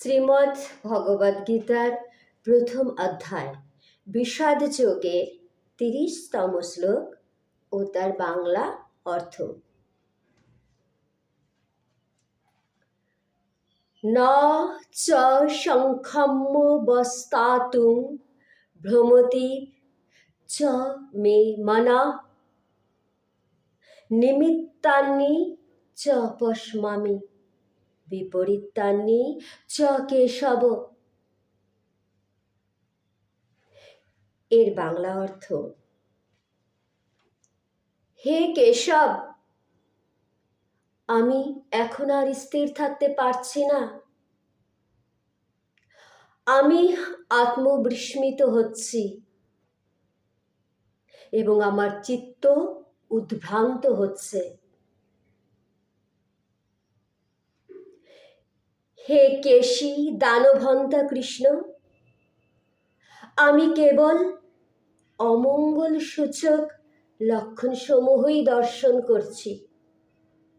শ্রীমদ্ ভগবদ্গীতার প্রথম অধ্যায় বিষাদ যোগের ৩০তম শ্লোক ও তার বাংলা অর্থ। ন চ শঙ্খম্যবস্থাতুং ভ্রমতি চ মে মনঃ নিমিত্তানি চ পশ্যমামি বিপরীতানি চ কেশব। এর বাংলা অর্থ: হে কেশব, আমি এখন আর স্থির থাকতে পারছি না। আমি আত্মবিস্মৃত হচ্ছি এবং আমার চিত্ত উদ্ভ্রান্ত হচ্ছে। হে কেশী দানবহন্তা কৃষ্ণ, আমি কেবল অমঙ্গল সূচক লক্ষণসমূহই দর্শন করছি।